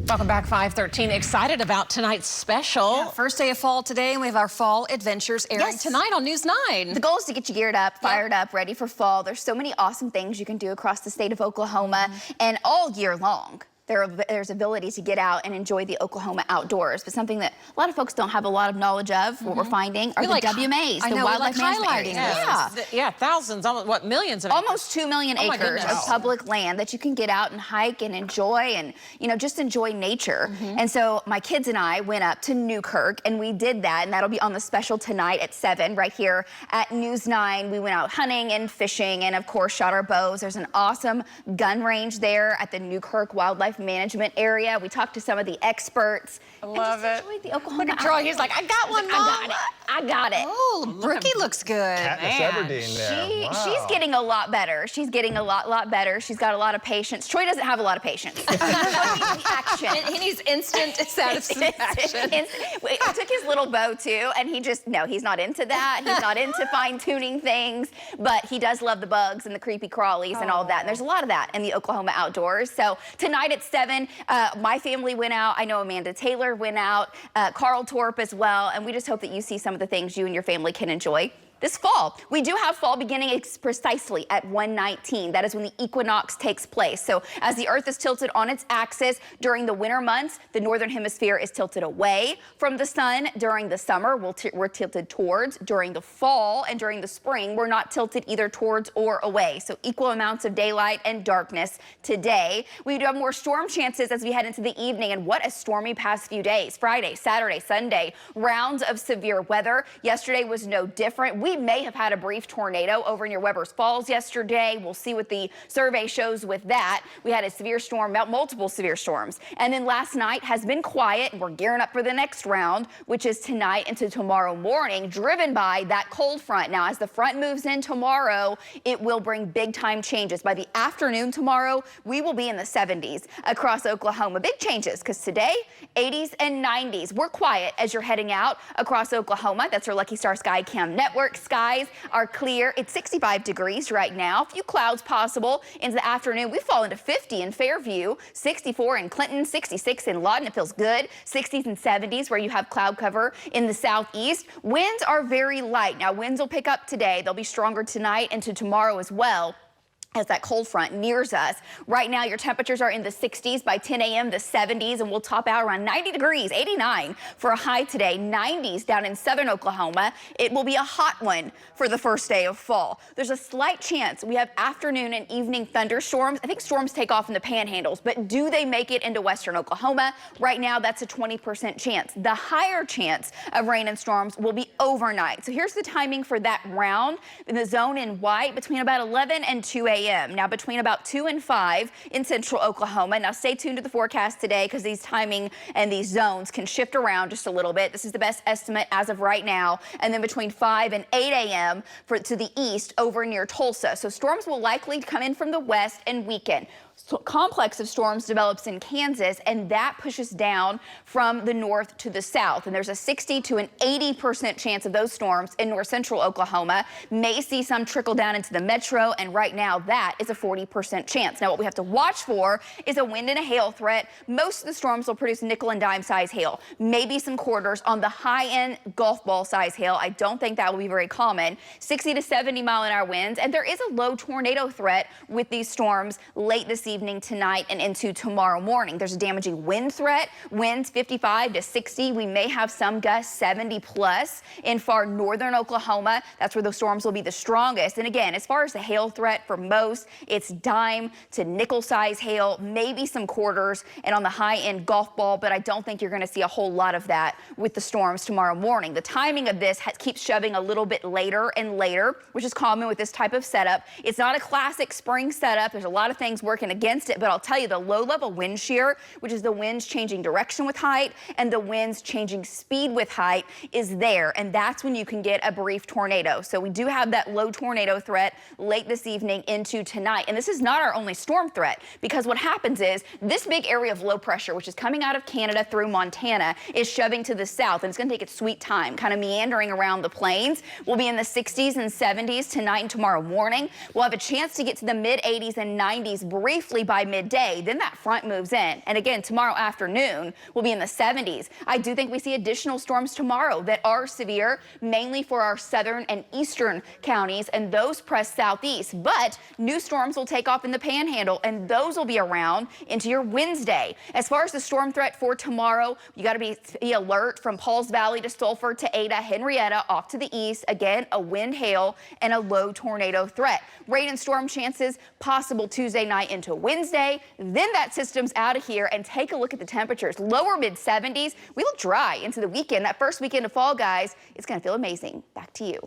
Welcome back, 513. Excited about tonight's special. Yeah, first day of fall today, and we have our fall adventures airing tonight on News 9. The goal is to get you geared up, fired up, ready for fall. There's so many awesome things you can do across the state of Oklahoma and all year long. There's ability to get out and enjoy the Oklahoma outdoors, but something that a lot of folks don't have a lot of knowledge of, what we're finding, are the WMAs, the wildlife management areas. Yeah, thousands, almost, what, millions of almost 2 million acres of public land that you can get out and hike and enjoy and, you know, just enjoy nature. And so my kids and I went up to Newkirk and we did that, and that'll be on the special tonight at 7 right here at News 9. We went out hunting and fishing and, of course, shot our bows. There's an awesome gun range there at the Newkirk Wildlife Management area. We talked to some of the experts. I love it. The Oklahoma Look at Troy. He's like, I got one, Mom. I got it. Oh, Brookie looks good. Katniss Everdeen there. Wow. She's getting a lot better. She's getting a lot better. She's got a lot of patience. Troy doesn't have a lot of patience. Action. He needs instant satisfaction. I took his little bow too, and he just, no, he's not into that. He's not into fine-tuning things, but he does love the bugs and the creepy crawlies and all that. And there's a lot of that in the Oklahoma outdoors. So tonight at 7, my family went out. I know Amanda Taylor went out, Carl Torp as well, and we just hope that you see some of the things you and your family can enjoy this fall. We do have fall beginning precisely at 1:19. That is when the equinox takes place. So as the Earth is tilted on its axis during the winter months, the northern hemisphere is tilted away from the sun. During the summer, we're tilted towards. During the fall and during the spring, we're not tilted either towards or away. So equal amounts of daylight and darkness today. We do have more storm chances as we head into the evening, and what a stormy past few days. Friday, Saturday, Sunday, rounds of severe weather. Yesterday was no different. We may have had a brief tornado over near Weber's Falls yesterday. We'll see what the survey shows with that. We had a severe storm, multiple severe storms. And then last night has been quiet, and we're gearing up for the next round, which is tonight into tomorrow morning, driven by that cold front. Now, as the front moves in tomorrow, it will bring big time changes. By the afternoon tomorrow, we will be in the 70s across Oklahoma. Big changes, because today, 80s and 90s. We're quiet as you're heading out across Oklahoma. That's our Lucky Star Sky Cam network. Skies are clear. It's 65 degrees right now. A few clouds possible into the afternoon. We fall into 50 in Fairview, 64 in Clinton, 66 in Lawton. It feels good. 60s and 70s where you have cloud cover in the southeast. Winds are very light. Now, winds will pick up today. They'll be stronger tonight into tomorrow as well, as that cold front nears us. Right now, your temperatures are in the 60s. By 10 a.m., the 70s, and we'll top out around 90 degrees, 89 for a high today, 90s down in southern Oklahoma. It will be a hot one for the first day of fall. There's a slight chance we have afternoon and evening thunderstorms. I think storms take off in the panhandles, but do they make it into western Oklahoma? Right now, that's a 20% chance. The higher chance of rain and storms will be overnight. So here's the timing for that round. In the zone in white, between about 11 and 2 a.m. Now between about 2 and 5 in central Oklahoma. Now stay tuned to the forecast today, because these timing and these zones can shift around just a little bit. This is the best estimate as of right now. And then between 5 and 8 a.m. to the east over near Tulsa. So storms will likely come in from the west and weaken. Complex of storms develops in Kansas, and that pushes down from the north to the south. And there's a 60 to an 80% chance of those storms in north central Oklahoma. May see some trickle down into the metro, and right now that is a 40% chance. Now, what we have to watch for is a wind and a hail threat. Most of the storms will produce nickel and dime size hail, maybe some quarters on the high end golf ball size hail. I don't think that will be very common. 60 to 70 mile-an-hour winds, and there is a low tornado threat with these storms late this evening, tonight, and into tomorrow morning. There's a damaging wind threat. Winds 55 to 60. We may have some gusts 70 plus in far northern Oklahoma. That's where the storms will be the strongest. And again, as far as the hail threat for most, it's dime to nickel size hail, maybe some quarters, and on the high end golf ball, but I don't think you're going to see a whole lot of that with the storms tomorrow morning. The timing of this keeps shoving a little bit later and later, which is common with this type of setup. It's not a classic spring setup. There's a lot of things working against it, but I'll tell you, the low level wind shear, which is the winds changing direction with height and the winds changing speed with height, is there, and that's when you can get a brief tornado. So we do have that low tornado threat late this evening into tonight. And this is not our only storm threat, because what happens is this big area of low pressure, which is coming out of Canada through Montana, is shoving to the south, and it's going to take its sweet time, kind of meandering around the plains. We'll be in the 60s and 70s tonight and tomorrow morning. We'll have a chance to get to the mid 80s and 90s briefly briefly by midday. Then that front moves in. And again, tomorrow afternoon will be in the 70s. I do think we see additional storms tomorrow that are severe, mainly for our southern and eastern counties, and those press southeast. But new storms will take off in the Panhandle, and those will be around into your Wednesday. As far as the storm threat for tomorrow, you got to be alert from Pauls Valley to Sulphur to Ada, Henrietta off to the east. Again, a wind, hail, and a low tornado threat. Rain and storm chances possible Tuesday night into Wednesday. Then that system's out of here, and take a look at the temperatures. Lower mid 70s. We look dry into the weekend. That first weekend of fall, guys, it's going to feel amazing. Back to you.